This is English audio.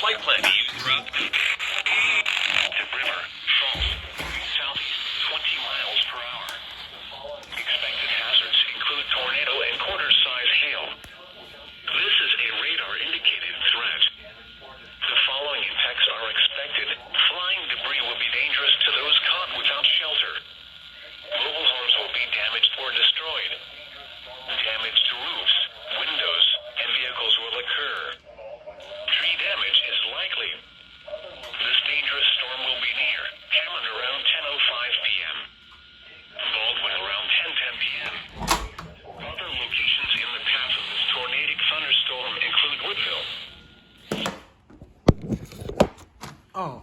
Flight plan used throughout the river, falls, southeast 20 miles per hour. Expected hazards include tornado and quarter-size hail. This is a radar-indicated threat. The following impacts are expected. Flying debris will be dangerous to those caught without shelter. Mobile homes will be damaged or destroyed. Damage to roofs, windows, and vehicles will occur. Tree damage is likely. This dangerous storm will be near Hammond around 10:05 p.m. Baldwin around 10:10 p.m. Other locations in the path of this tornadic thunderstorm include Woodville. Oh.